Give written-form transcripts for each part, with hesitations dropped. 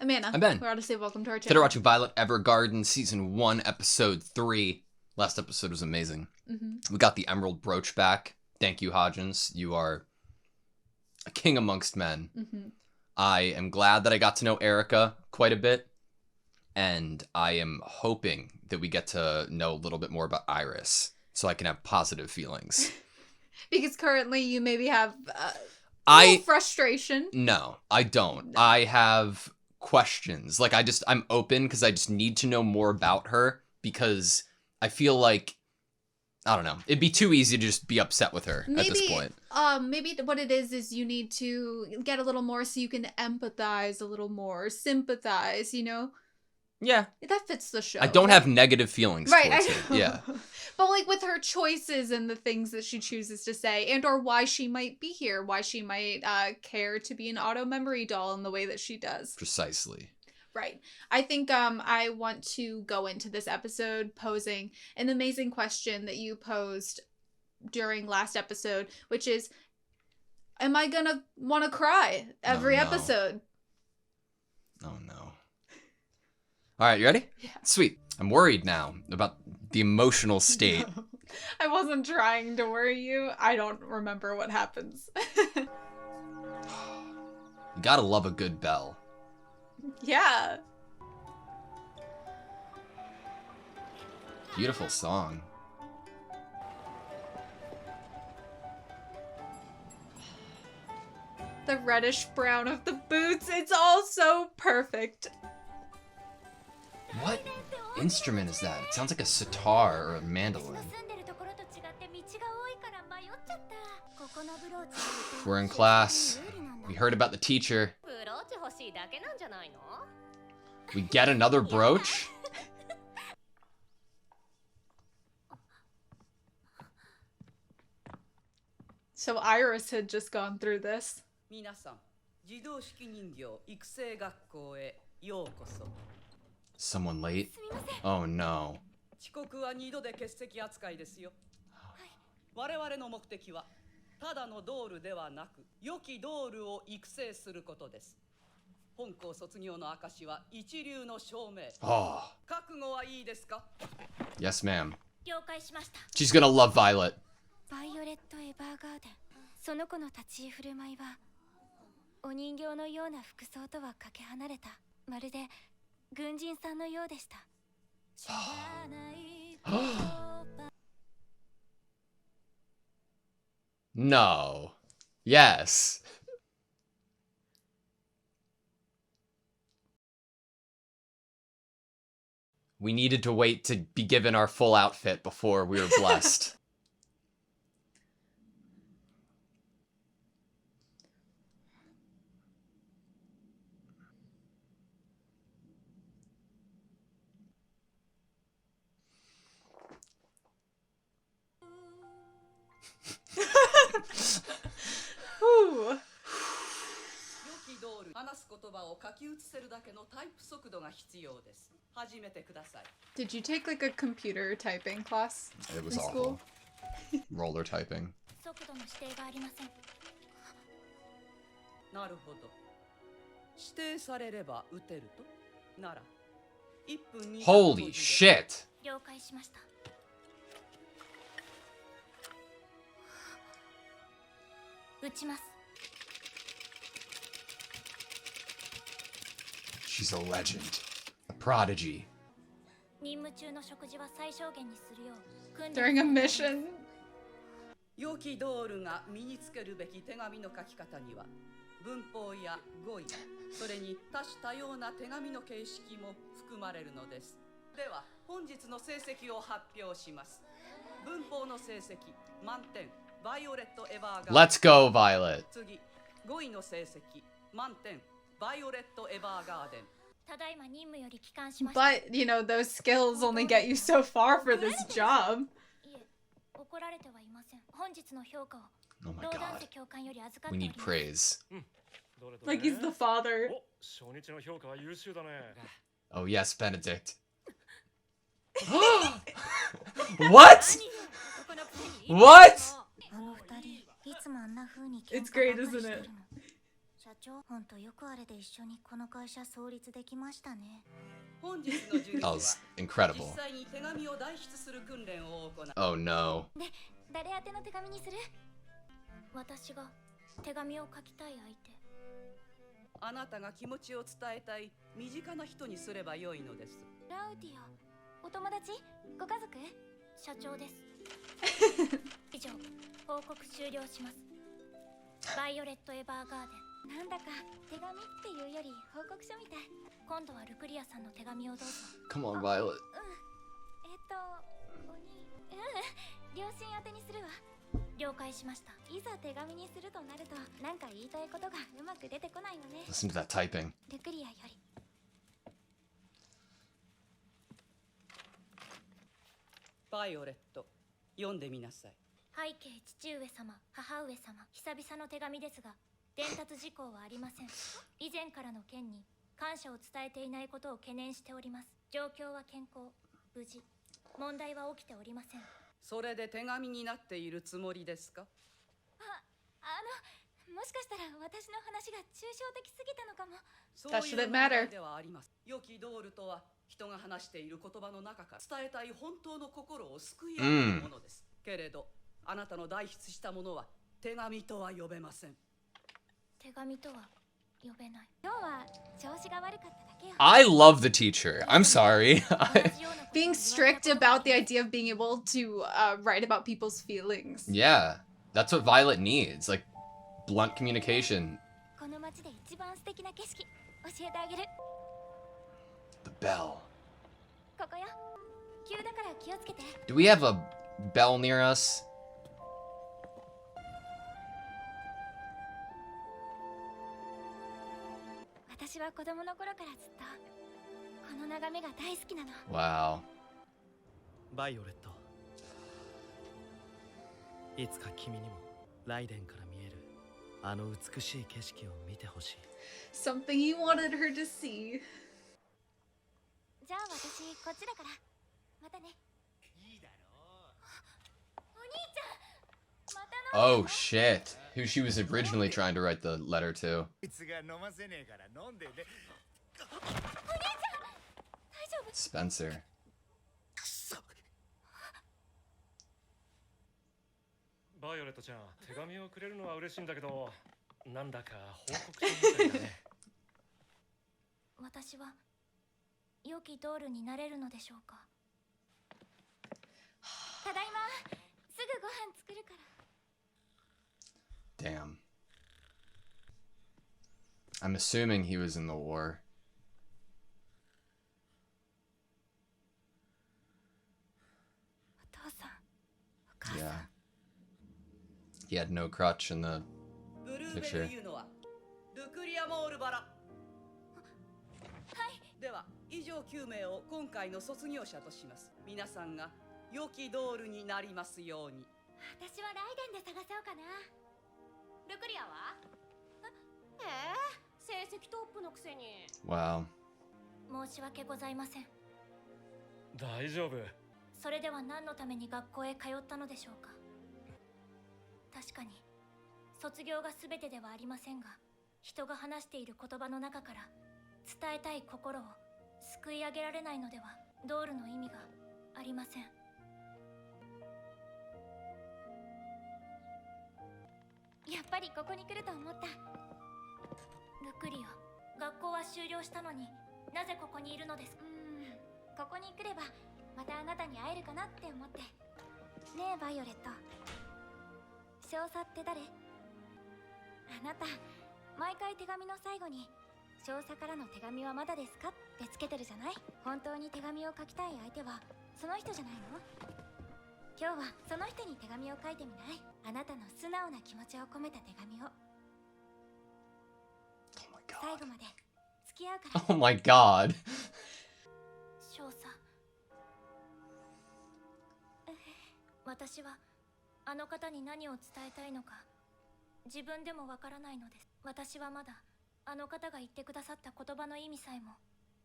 I'm Anna. I'm Ben. We're AutoSave. Welcome to our channel. Today we're watching Violet Evergarden Season 1, Episode 3. Last episode was amazing. We got the Emerald Brooch back. Thank you, Hodgins. You are a king amongst men. I am glad that I got to know Erica quite a bit. And I am hoping that we get to know a little bit more about Iris so I can have positive feelings. Because currently you maybe have a little frustration. No, I don't. No. I have questions. Like, I'm open because I just need to know more about her because I feel like, I don't know, it'd be too easy to just be upset with her at this point. Maybe what it is you need to get a little more so you can empathize a little more, sympathize, you know? Yeah. That fits the show. I don't have negative feelings towards it. Yeah. But like with her choices and the things that she chooses to say and or why she might be here, why she might care to be an auto memory doll in the way that she does. Precisely. Right. I think I want to go into this episode posing an amazing question that you posed during last episode, which is, am I gonna want to cry every episode? Oh no. All right, you ready? Yeah. Sweet. I'm worried now about the emotional state. No. I wasn't trying to worry you. I don't remember what happens. You gotta love a good bell. Yeah. Beautiful song. The reddish brown of the boots. It's all so perfect. What instrument is that? It sounds like a sitar or a mandolin. We're in class. We heard about the teacher. We get another brooch? So Iris had just gone through this. Someone late? Oh no. Oh. Yes, ma'am. She's gonna love Violet. Violet Evergarden. その子の立ち居振る舞いはお人形のような服装とはかけ離れたまるで軍人さんのようでした。No. Yes. We needed to wait to be given our full outfit before we were blessed. Ooh. Did you take like a computer typing class? It was in awful. School? Roller typing. Holy shit! She's a legend. A prodigy. During a mission? 良きドールが身につけるべき手紙の書き方には文法や語彙、それに多種多様な手紙の形式も含まれるのです。では本日の成績を発表します。文法の成績満点、バイオレット・エヴァーガーデン。Let's go, Violet. 次、語彙の成績満点、バイオレット・エヴァーガーデン。 But, you know, those skills only get you so far for this job. Oh my god. We need praise. Like he's the father. Oh yes, Benedict. What? What? It's great, isn't it? 社長、ほんとよくあれで一緒にこの会社創立できましたね。本日の授業 That は was incredible. 実際に手紙を代筆する訓練を行う。 Oh no. で、誰宛ての手紙にする？私が手紙を書きたい相手。あなたが気持ちを伝えたい身近な人にすればよいのです。ラウディア、お友達？ご家族？社長です。以上、報告終了します。バイオレット・エヴァーガーデン。なんだか手紙っていうより報告書みたい。今度はルクリアさんの手紙をどうぞ。 Come on, Violet. 両親宛てにするわ。了解しました。いざ手紙にするとなると、なんか言いたいことがうまく出てこないのね。 Listen to that typing. ルクリアより。バイオレット、読んでみなさい。背景父上様、母上様、久々の手紙ですが、伝達事項はありません。以前からの件に感謝を伝えていないことを懸念しております。状況は健康、無事、問題は起きておりません。それで手紙になっているつもりですか？もしかしたら私の話が抽象的すぎたのかも。そう That いう shouldn't 問 matter. 題ではあります。良きドールとは人が話している言葉の中から伝えたい本当の心を救い上げるものです。けれど、あなたの代筆したものは手紙とは呼べません。手紙とは呼べない。今日は調子が悪かっただけよ。 I love the teacher. I'm sorry. Being strict about the idea of being able to write about people's feelings. Yeah, that's what Violet needs. Like, blunt communication. この街で一番素敵な景色教えてあげる。 The bell. ここよ。急だから気をつけて。 Do we have a bell near us? 私は子供の頃からずっとこの眺めが大好きなの。 Wow. バイオレット、いつか君にもライデンから見えるあの美しい景色を見てほしい。 Something he wanted her to see. じゃあ私こっちだからまたね。いいだろお兄ちゃん、また飲ん Oh shit. Who she was originally trying to write the letter to. う。いつが飲ませねえから飲んでね。大丈夫？ Spencer. くそ。バイオレットちゃん、手紙をくれるのは嬉しいんだけど、なんだか報告書みたいだね。私は良きドールになれるのでしょうか。ただいま、すぐご飯作るから。 Damn. I'm assuming he was in the war. お父さん、お母さん。 Yeah. He had no crutch in the ブルーベルいうのはルクリアモールバラ。はい。では以上9名を今回の卒業者とします。皆さんが良きドールになりますように。私はライデンで探そうかな。ルクリアは？成績トップのくせに。 wow. 申し訳ございません。大丈夫。それでは何のために学校へ通ったのでしょうか。確かに卒業が全てではありませんが、人が話している言葉の中から伝えたい心を救い上げられないのではドールの意味がありません。やっぱりここに来ると思った。ルクリア、学校は終了したのになぜここにいるのですか？ここに来ればまたあなたに会えるかなって思って。ねえバイオレット、少佐って誰？あなた毎回手紙の最後に少佐からの手紙はまだですかってつけてるじゃない。本当に手紙を書きたい相手はその人じゃないの？今日はその人に手紙を書いてみない？あなたの素直な気持ちを込めた手紙を。 Oh my 最 god. 後まで付き合うから。 Oh my god. 少佐、私はあの方に何を伝えたいのか自分でもわからないのです。私はまだあの方が言ってくださった言葉の意味さえも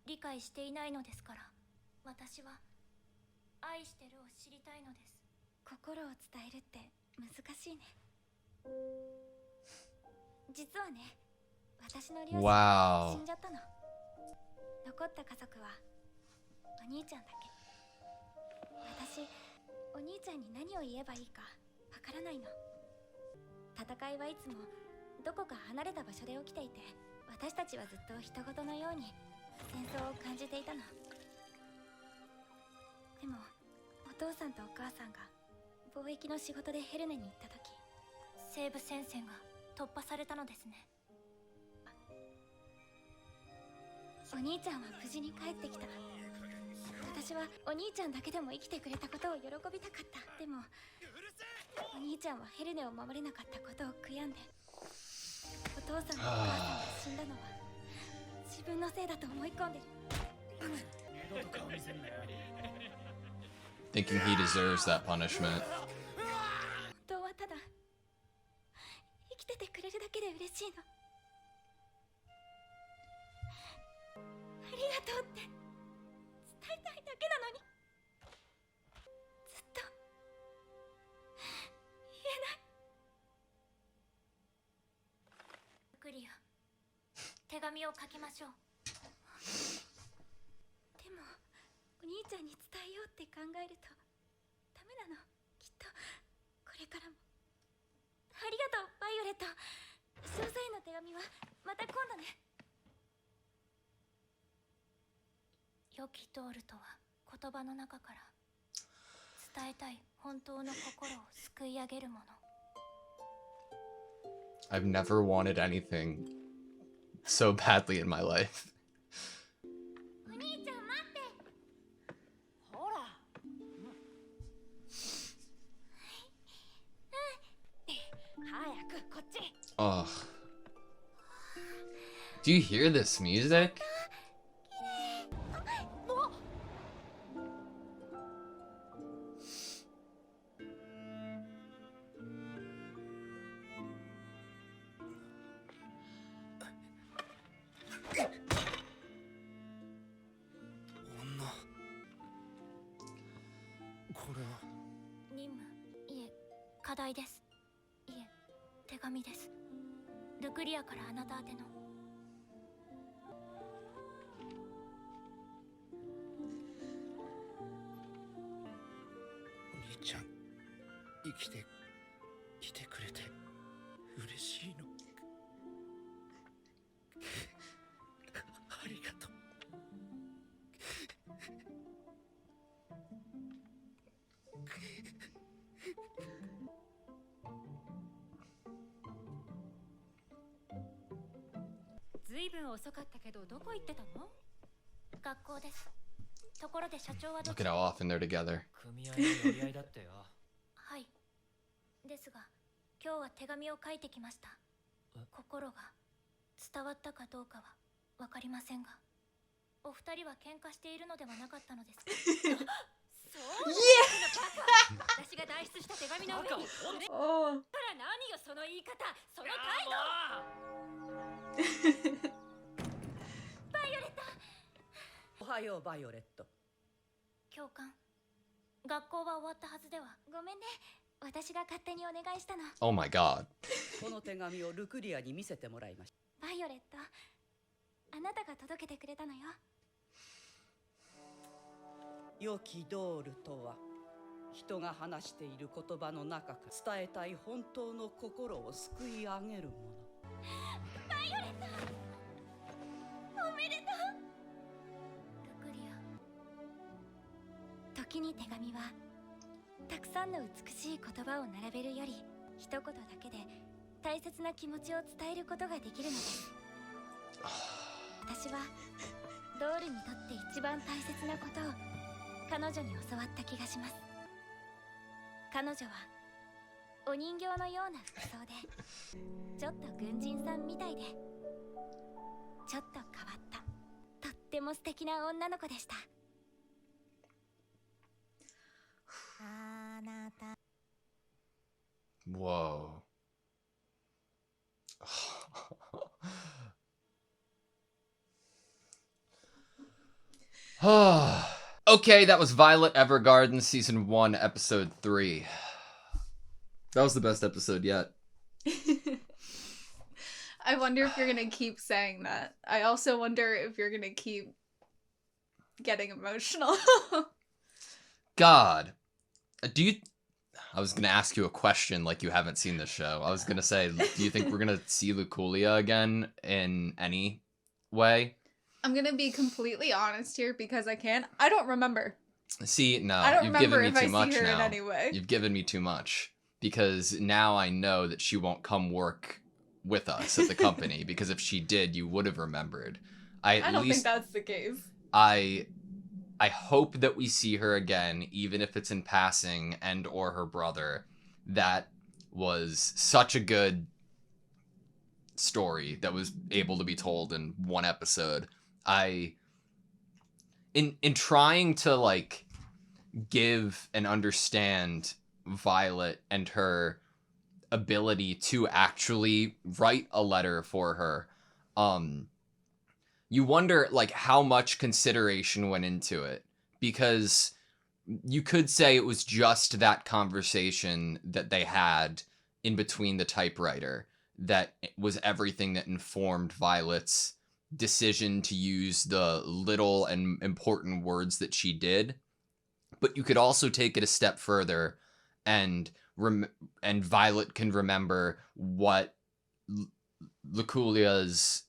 理解していないのですから。私は愛してるを知りたいのです。心を伝えるって難しいね。実はね、私の両親 Wow. 死んじゃったの。残った家族はお兄ちゃんだけ。私、お兄ちゃんに何を言えばいいかわからないの。戦いはいつもどこか離れた場所で起きていて、私たちはずっと人事のように戦争を感じていたの。でもお父さんとお母さんが貿易の仕事でヘルネに行った時、西部戦線が突破されたのですね。お兄ちゃんは無事に帰ってきた。私はお兄ちゃんだけでも生きてくれたことを喜びたかった。でもお兄ちゃんはヘルネを守れなかったことを悔やんで、お父さんとお母さんが死んだのは自分のせいだと思い込んでる。Thinking he deserves that punishment. 本当はただ生きててくれるだけで嬉しいの。ありがとうって伝えたいだけなのに、ずっと言えない。クリア、手紙を書きましょう。でもお兄ちゃんに伝えようって考えるとダメなの。きっとこれからも。ありがとうバイオレット。少佐への手紙はまた今度ね。良きドールとは言葉の中から伝えたい本当の心をすくい上げるもの。 I've never wanted anything so badly in my life. お兄ちゃん待って。ほら。早くこっち。 Ugh. Do you hear this music? これは任務、いえ課題です。いえ手紙です。ルクリアからあなた宛ての。お兄ちゃん生きてきてくれて嬉しいの。ありがとう。ずいぶん遅かったけどどこ行ってたの？学校です。ところで社長はど Look at how often they're together. 組合の寄り合いだってよ。はい。ですが今日は手紙を書いてきました。心が伝わったかどうかはわかりませんが、お二人は喧嘩しているのではなかったのですか？そう私が代筆した手紙の上にそれから何よその言い方、その態度。バイオレット。おはようバイオレット。教官、学校は終わったはずでは。ごめんね、私が勝手にお願いしたの。 Oh my god. この手紙をルクリアに見せてもらいました。バイオレット、あなたが届けてくれたのよ。良きドールとは人が話している言葉の中から伝えたい本当の心をすくい上げるもの。バイオレット、おめでとう。ルクリア。時に手紙はたくさんの美しい言葉を並べるより一言だけで大切な気持ちを伝えることができるのです。私はドールにとって一番大切なことを彼女に教わった気がします。彼女はお人形のような服装で、ちょっと軍人さんみたいで、ちょっと変わったとっても素敵な女の子でした。あなた。 Whoa. Okay, that was Violet Evergarden, Season 1, Episode 3. That was the best episode yet. I wonder if you're gonna keep saying that. I also wonder if you're gonna keep getting emotional. God. I was gonna ask you a question like you haven't seen this show. I was gonna say, do you think we're gonna see Luculia again in any way? I'm gonna be completely honest here because I don't remember. See, no, I don't you've remember given me if too I much see her now. in any way. You've given me too much. Because now I know that she won't come work with us at the company, because if she did, you would have remembered. I don't think that's the case. I hope that we see her again, even if it's in passing, and or her brother. That was such a good story that was able to be told in one episode. In trying to like give and understand Violet and her ability to actually write a letter for her, you wonder like how much consideration went into it, because you could say it was just that conversation that they had in between the typewriter that was everything that informed Violet's decision to use the little and important words that she did. But you could also take it a step further, and Violet can remember what Luculia's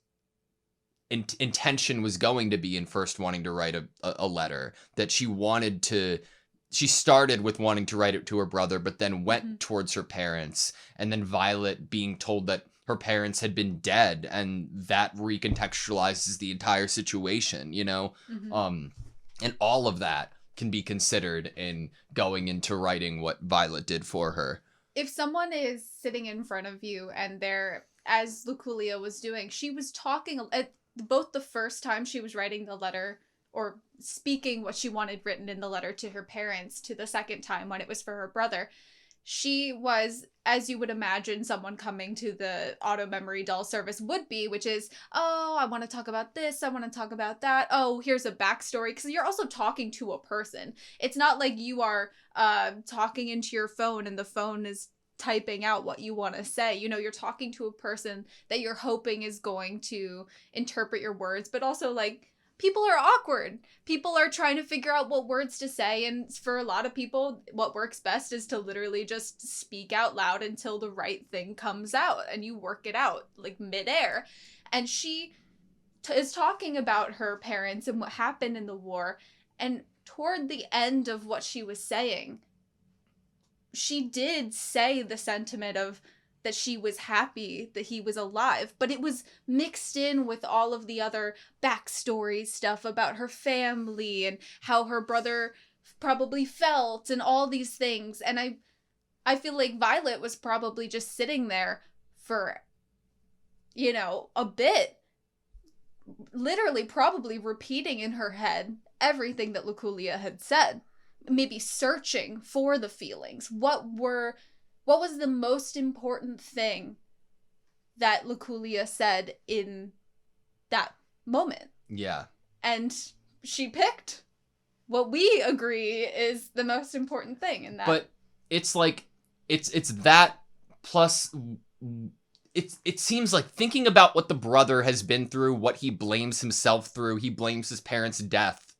intention was going to be in first wanting to write a letter, that she started with wanting to write it to her brother, but then went towards her parents, and then Violet being told that her parents had been dead, and that recontextualizes the entire situation, you know? And all of that can be considered in going into writing what Violet did for her. If someone is sitting in front of you and they're, as Luculia was doing, she was talking at both the first time she was writing the letter or speaking what she wanted written in the letter to her parents, to the second time when it was for her brother. She was, as you would imagine someone coming to the auto memory doll service would be, which is, oh, I want to talk about this, I want to talk about that, oh, here's a backstory, because you're also talking to a person. It's not like you are talking into your phone and the phone is typing out what you want to say. You know, you're talking to a person that you're hoping is going to interpret your words, but also like, people are awkward. People are trying to figure out what words to say, and for a lot of people, what works best is to literally just speak out loud until the right thing comes out, and you work it out, like, midair. And she is talking about her parents and what happened in the war, and toward the end of what she was saying, she did say the sentiment of that she was happy that he was alive, but it was mixed in with all of the other backstory stuff about her family and how her brother probably felt and all these things. And I feel like Violet was probably just sitting there for, you know, a bit, literally probably repeating in her head everything that Luculia had said, maybe searching for the feelings. What was the most important thing that Luculia said in that moment? Yeah. And she picked what we agree is the most important thing in that. But it's like, it's that plus, it seems like thinking about what the brother has been through, what he blames himself through, he blames his parents' death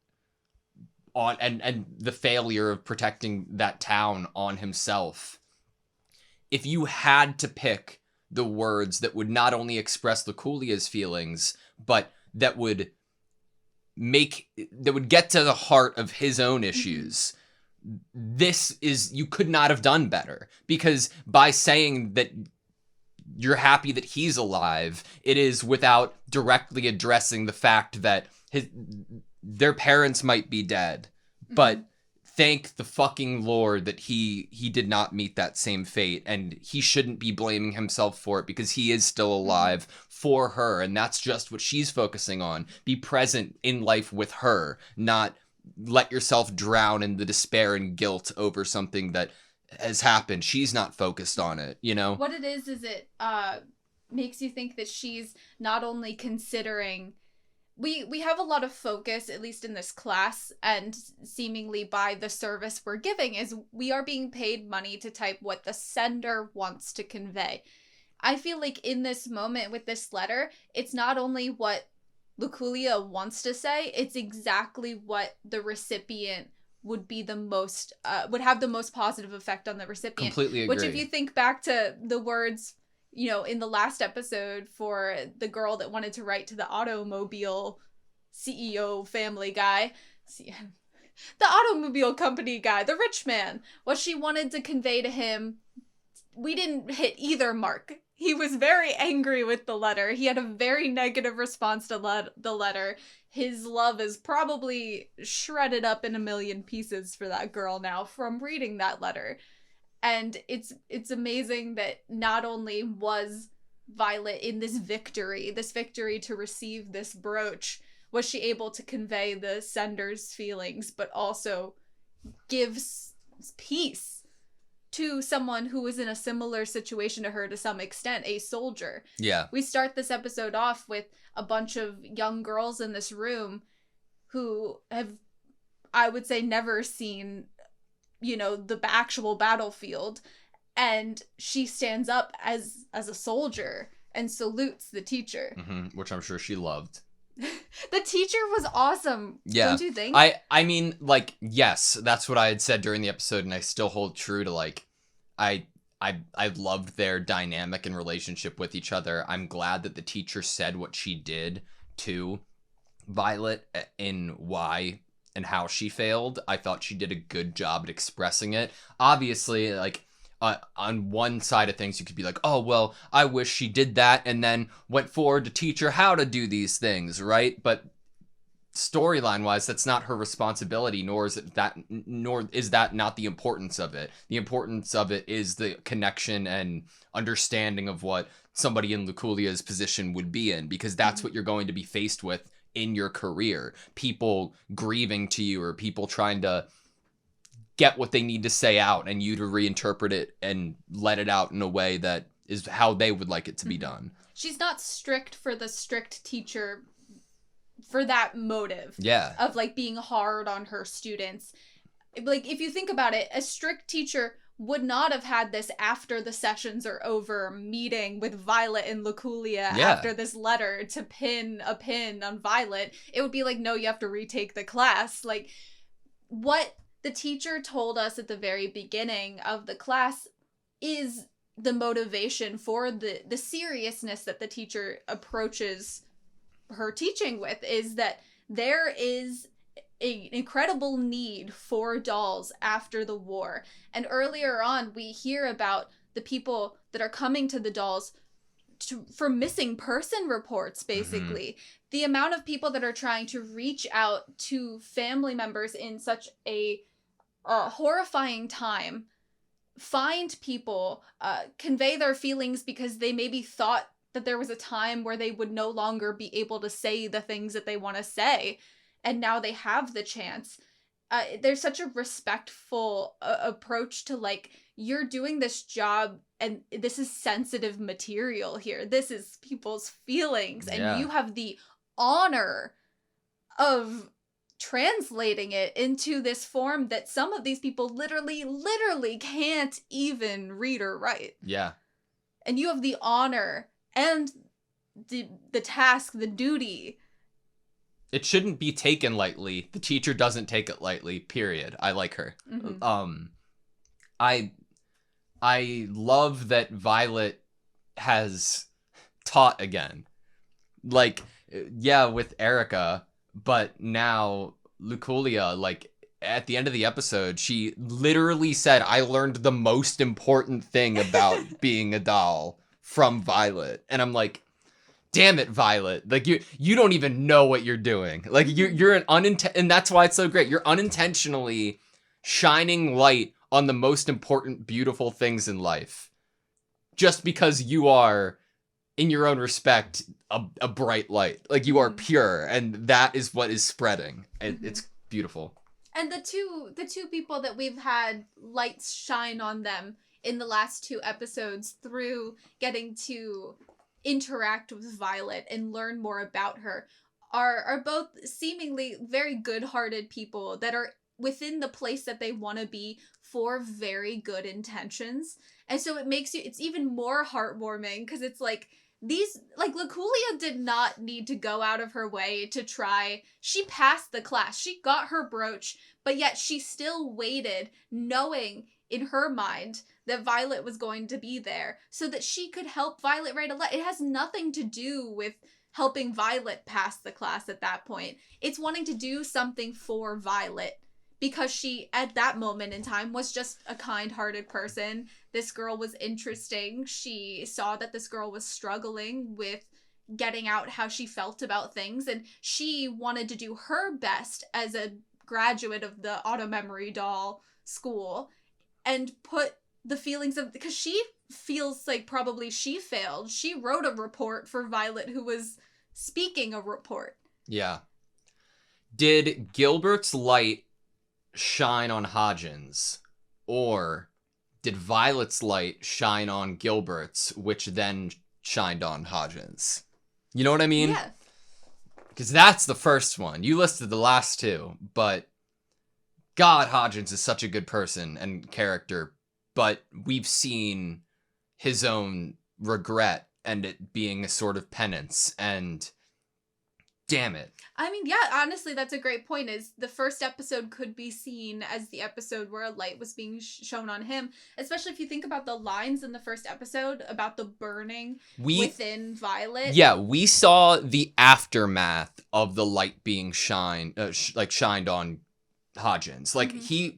on, and the failure of protecting that town on himself. If you had to pick the words that would not only express Luculia's feelings, but that would get to the heart of his own issues, you could not have done better. Because by saying that you're happy that he's alive, it is without directly addressing the fact that their parents might be dead, but thank the fucking Lord that he did not meet that same fate, and he shouldn't be blaming himself for it because he is still alive for her, and that's just what she's focusing on. Be present in life with her, not let yourself drown in the despair and guilt over something that has happened. She's not focused on it, you know? What it is it makes you think that she's not only considering... We have a lot of focus, at least in this class, and seemingly by the service we're giving, is we are being paid money to type what the sender wants to convey. I feel like in this moment with this letter, it's not only what Luculia wants to say, it's exactly what the recipient would be the most, would have the most positive effect on the recipient. Completely agree. Which, if you think back to the words, in the last episode for the girl that wanted to write to the automobile CEO family guy, the automobile company guy, the rich man, what she wanted to convey to him, we didn't hit either mark. He was very angry with the letter. He had a very negative response to the letter. His love is probably shredded up in a million pieces for that girl now from reading that letter. And it's amazing that not only was Violet in this victory to receive this brooch, was she able to convey the sender's feelings, but also gives peace to someone who was in a similar situation to her to some extent, a soldier. Yeah. We start this episode off with a bunch of young girls in this room who have, I would say, never seen, the actual battlefield. And she stands up as a soldier and salutes the teacher. Mm-hmm, which I'm sure she loved. The teacher was awesome. Yeah. Don't you think? I mean, like, yes, that's what I had said during the episode, and I still hold true to, like, I loved their dynamic and relationship with each other. I'm glad that the teacher said what she did to Violet in why and how she failed. I thought she did a good job at expressing it. Obviously, like, on one side of things, you could be like, oh, well, I wish she did that and then went forward to teach her how to do these things, right? But storyline-wise, that's not her responsibility, nor is that not the importance of it. The importance of it is the connection and understanding of what somebody in Luculia's position would be in, because that's what you're going to be faced with in your career. People grieving to you, or people trying to get what they need to say out, and you to reinterpret it and let it out in a way that is how they would like it to be done. She's not strict for the strict teacher for that motive. Yeah. Of, like, being hard on her students. Like, if you think about it, a strict teacher would not have had this after the sessions are over meeting with Violet and Luculia after this letter to pin a pin on Violet. It would be like, no, you have to retake the class. Like, what the teacher told us at the very beginning of the class is the motivation for the seriousness that the teacher approaches her teaching with, is that there is an incredible need for dolls after the war. And earlier on, we hear about the people that are coming to the dolls for missing person reports, basically. The amount of people that are trying to reach out to family members in such a horrifying time, find people, convey their feelings because they maybe thought that there was a time where they would no longer be able to say the things that they want to say, and now they have the chance. There's such a respectful approach to, like, you're doing this job and this is sensitive material here. This is people's feelings, and you have the honor of translating it into this form that some of these people literally can't even read or write. Yeah. And you have the honor and the task, the duty. It shouldn't be taken lightly. The teacher doesn't take it lightly, period. I like her. I love that Violet has taught again. Like, yeah, with Erica, but now Luculia, like, at the end of the episode, she literally said, I learned the most important thing about being a doll from Violet. And I'm like, damn it, Violet. Like, you don't even know what you're doing. Like, you're and that's why it's so great. You're unintentionally shining light on the most important, beautiful things in life. Just because you are, in your own respect, a bright light. Like, you are pure, and that is what is spreading. It's beautiful. And the two people that we've had lights shine on them in the last 2 episodes through getting to interact with Violet and learn more about her are both seemingly very good-hearted people that are within the place that they want to be for very good intentions. And so it's even more heartwarming because it's like, Lakulia did not need to go out of her way to try. She passed the class. She got her brooch, but yet she still waited, knowing in her mind that Violet was going to be there so that she could help Violet write a letter. It has nothing to do with helping Violet pass the class at that point. It's wanting to do something for Violet because she, at that moment in time, was just a kind-hearted person. This girl was interesting. She saw that this girl was struggling with getting out how she felt about things, and she wanted to do her best as a graduate of the Auto Memory Doll school and put the feelings of, because she feels like probably she failed. She wrote a report for Violet, who was speaking a report. Yeah. Did Gilbert's light shine on Hodgins, or did Violet's light shine on Gilbert's, which then shined on Hodgins? You know what I mean? Yeah. Because that's the first one. You listed the last two, but God, Hodgins is such a good person and character, but we've seen his own regret and it being a sort of penance, and damn it. I mean, yeah, honestly, that's a great point, is the first episode could be seen as the episode where a light was being shown on him, especially if you think about the lines in the first episode about the burning within Violet. Yeah, we saw the aftermath of the light being shined on Hodgins. Like,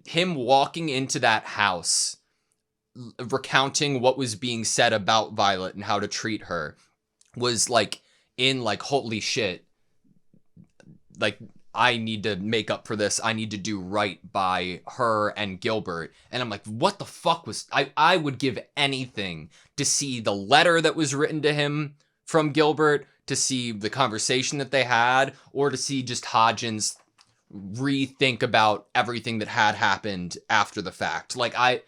him walking into that house, recounting what was being said about Violet and how to treat her, was like, holy shit, like, I need to make up for this. I need to do right by her and Gilbert. And I'm like, what the fuck was... I would give anything to see the letter that was written to him from Gilbert, to see the conversation that they had, or to see just Hodgins rethink about everything that had happened after the fact. Like, I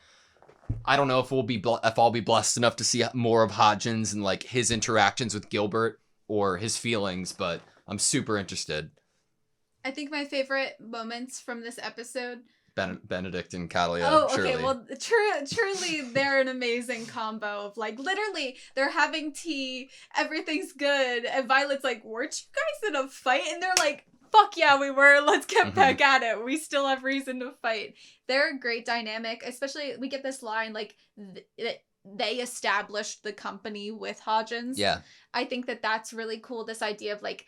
don't know if I'll be blessed enough to see more of Hodgins and like his interactions with Gilbert or his feelings, but I'm super interested. I think my favorite moments from this episode... Benedict and Kaguya. Oh, okay. Surely. Well, truly, they're an amazing combo of, like, literally, they're having tea, everything's good, and Violet's like, weren't you guys in a fight? And they're like, fuck yeah, we were. Let's get back at it. We still have reason to fight. They're a great dynamic, especially, we get this line, like, they established the company with Hodgins. Yeah. I think that that's really cool, this idea of, like,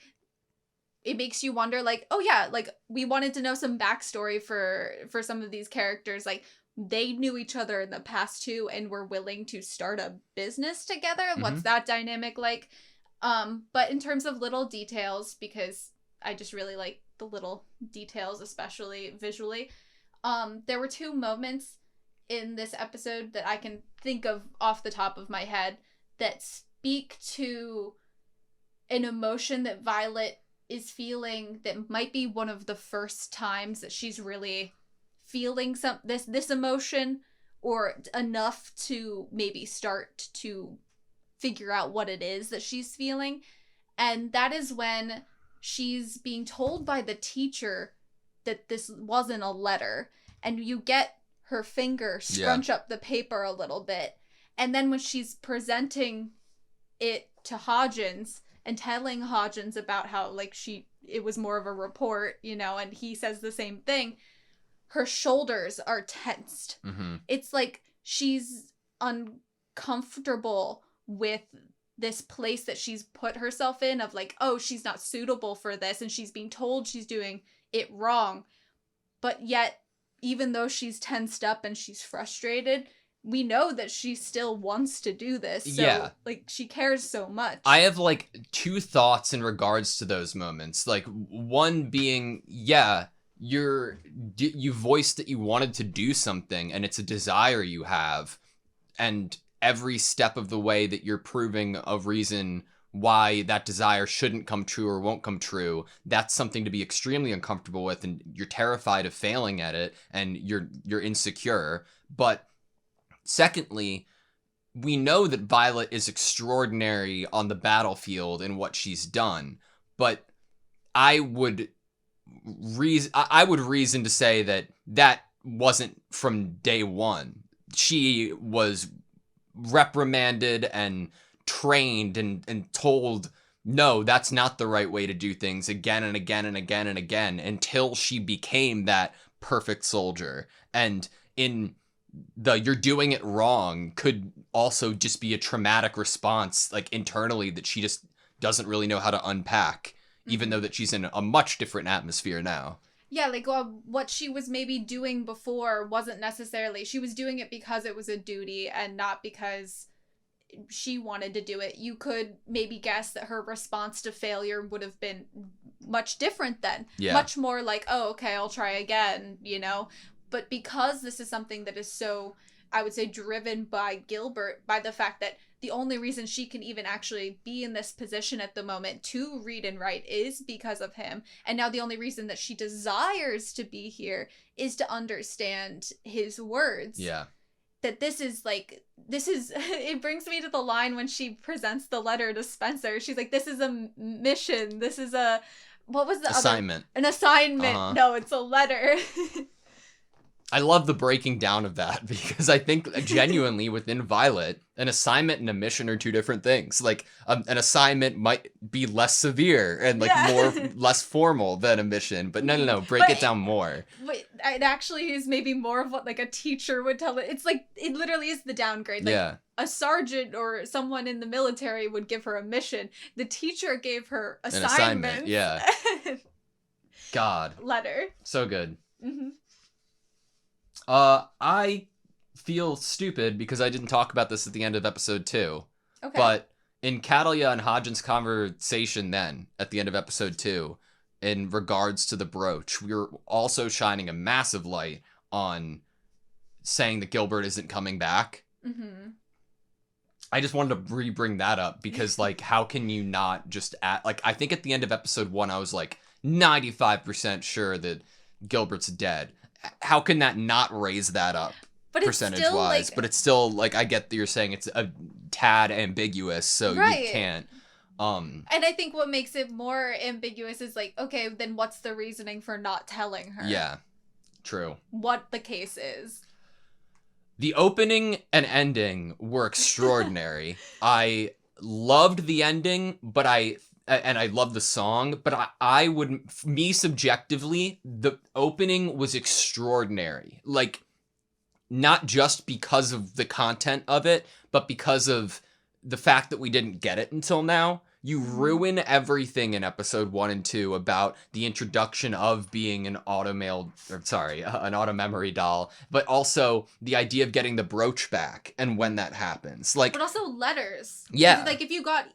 it makes you wonder, like, oh yeah, like, we wanted to know some backstory for some of these characters. Like, they knew each other in the past too and were willing to start a business together. What's that dynamic like? But in terms of little details, because I just really like the little details, especially visually, there were two moments in this episode that I can think of off the top of my head that speak to an emotion that Violet is feeling that might be one of the first times that she's really feeling this emotion, or enough to maybe start to figure out what it is that she's feeling. And that is when she's being told by the teacher that this wasn't a letter, and you get her finger scrunch up the paper a little bit, and then when she's presenting it to Hodgins and telling Hodgins about how, like, it was more of a report, you know, and he says the same thing, her shoulders are tensed. It's like she's uncomfortable with this place that she's put herself in, of like, oh, she's not suitable for this, and she's being told she's doing it wrong. But yet, even though she's tensed up and she's frustrated, we know that she still wants to do this. So, like, she cares so much. I have, like, two thoughts in regards to those moments. Like, one being, you voiced that you wanted to do something, and it's a desire you have. And every step of the way that you're proving a reason why that desire shouldn't come true or won't come true, that's something to be extremely uncomfortable with, and you're terrified of failing at it, and you're insecure. But secondly, we know that Violet is extraordinary on the battlefield in what she's done, but I would reason to say that wasn't from day one. She was reprimanded and trained and told, no, that's not the right way to do things again and again and again and again until she became that perfect soldier. And in the you're doing it wrong could also just be a traumatic response, like internally, that she just doesn't really know how to unpack, even though that she's in a much different atmosphere now. Yeah, like what she was maybe doing before wasn't necessarily, she was doing it because it was a duty and not because she wanted to do it. You could maybe guess that her response to failure would have been much different then. Yeah. Much more like, oh, okay, I'll try again, you know? But because this is something that is so, I would say, driven by Gilbert, by the fact that the only reason she can even actually be in this position at the moment to read and write is because of him. And now the only reason that she desires to be here is to understand his words. Yeah. That this is, it brings me to the line when she presents the letter to Spencer. She's like, this is a mission. This is a, what was the assignment. An assignment. Uh-huh. No, it's a letter. I love the breaking down of that, because I think genuinely within Violet, an assignment and a mission are two different things. Like an assignment might be less severe and less formal than a mission, but no, break it down more. Wait, it actually is maybe more of what like a teacher would tell it. It's like, it literally is the downgrade. Like, yeah. A sergeant or someone in the military would give her a mission. The teacher gave her assignments. An assignment, yeah. God. Letter. So good. Mm-hmm. I feel stupid because I didn't talk about this at the end of episode 2. Okay. But in Kaguya and Hajin's conversation then, at the end of episode 2, in regards to the brooch, we were also shining a massive light on saying that Gilbert isn't coming back. Mm-hmm. I just wanted to bring that up because, like, how can you not just I think at the end of episode 1, I was like 95% sure that Gilbert's dead. How can that not raise that up percentage-wise? But it's still, like, I get that you're saying it's a tad ambiguous, so right. You can't. And I think what makes it more ambiguous is, like, okay, then what's the reasoning for not telling her? Yeah, true. What the case is. The opening and ending were extraordinary. I loved the ending, but I love the song, but I would, me subjectively, the opening was extraordinary. Like, not just because of the content of it, but because of the fact that we didn't get it until now. You ruin everything in episode 1 and 2 about the introduction of being an an auto memory doll, but also the idea of getting the brooch back and when that happens. Like, but also letters. Yeah. Like, if you got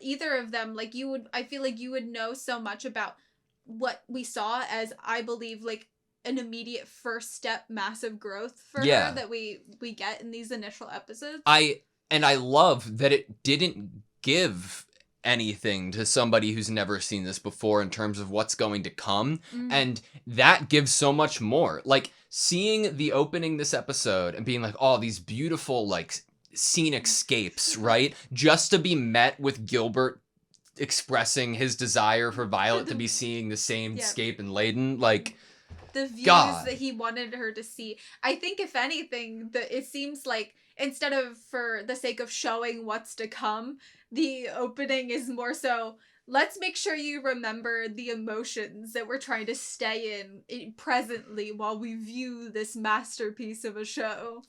either of them, like, I feel like you would know so much about what we saw as, I believe, like, an immediate first step massive growth for her that we get in these initial episodes. I love that it didn't give anything to somebody who's never seen this before in terms of what's going to come, and that gives so much more. Like, seeing the opening this episode and being like, oh, these beautiful, like, scenic scapes, right? Just to be met with Gilbert expressing his desire for Violet to be seeing the same scape in Leyden, like, the views that he wanted her to see. I think, if anything, it seems like, instead of for the sake of showing what's to come, the opening is more so, let's make sure you remember the emotions that we're trying to stay in presently while we view this masterpiece of a show.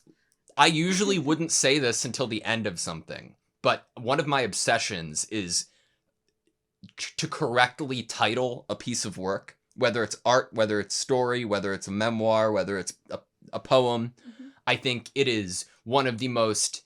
I usually wouldn't say this until the end of something, but one of my obsessions is to correctly title a piece of work, whether it's art, whether it's story, whether it's a memoir, whether it's a poem. Mm-hmm. I think it is one of the most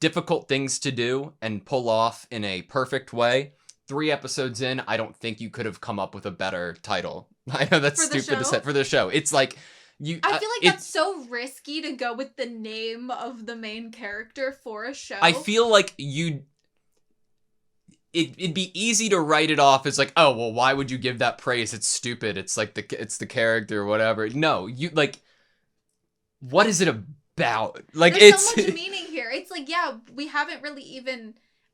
difficult things to do and pull off in a perfect way. 3 episodes in, I don't think you could have come up with a better title. I know that's stupid to say for the show. It's like, I feel like that's so risky to go with the name of the main character for a show. I feel like it'd be easy to write it off as like, oh, well, why would you give that praise? It's stupid. It's like it's the character or whatever. No, you, like, what is it about? Like, there's so much meaning here. It's like, yeah, we haven't really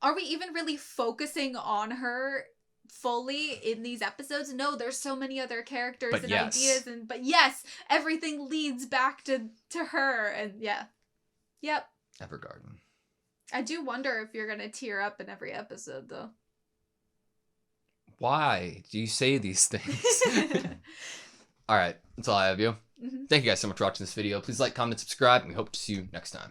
are we even really focusing on her fully in these episodes? No, there's so many other characters ideas, but yes, everything leads back to her, and yep. Evergarden. I do wonder if you're gonna tear up in every episode, though. Why do you say these things? All right, that's all I have, you. Thank you guys so much for watching this video. Please like, comment, subscribe, and we hope to see you next time.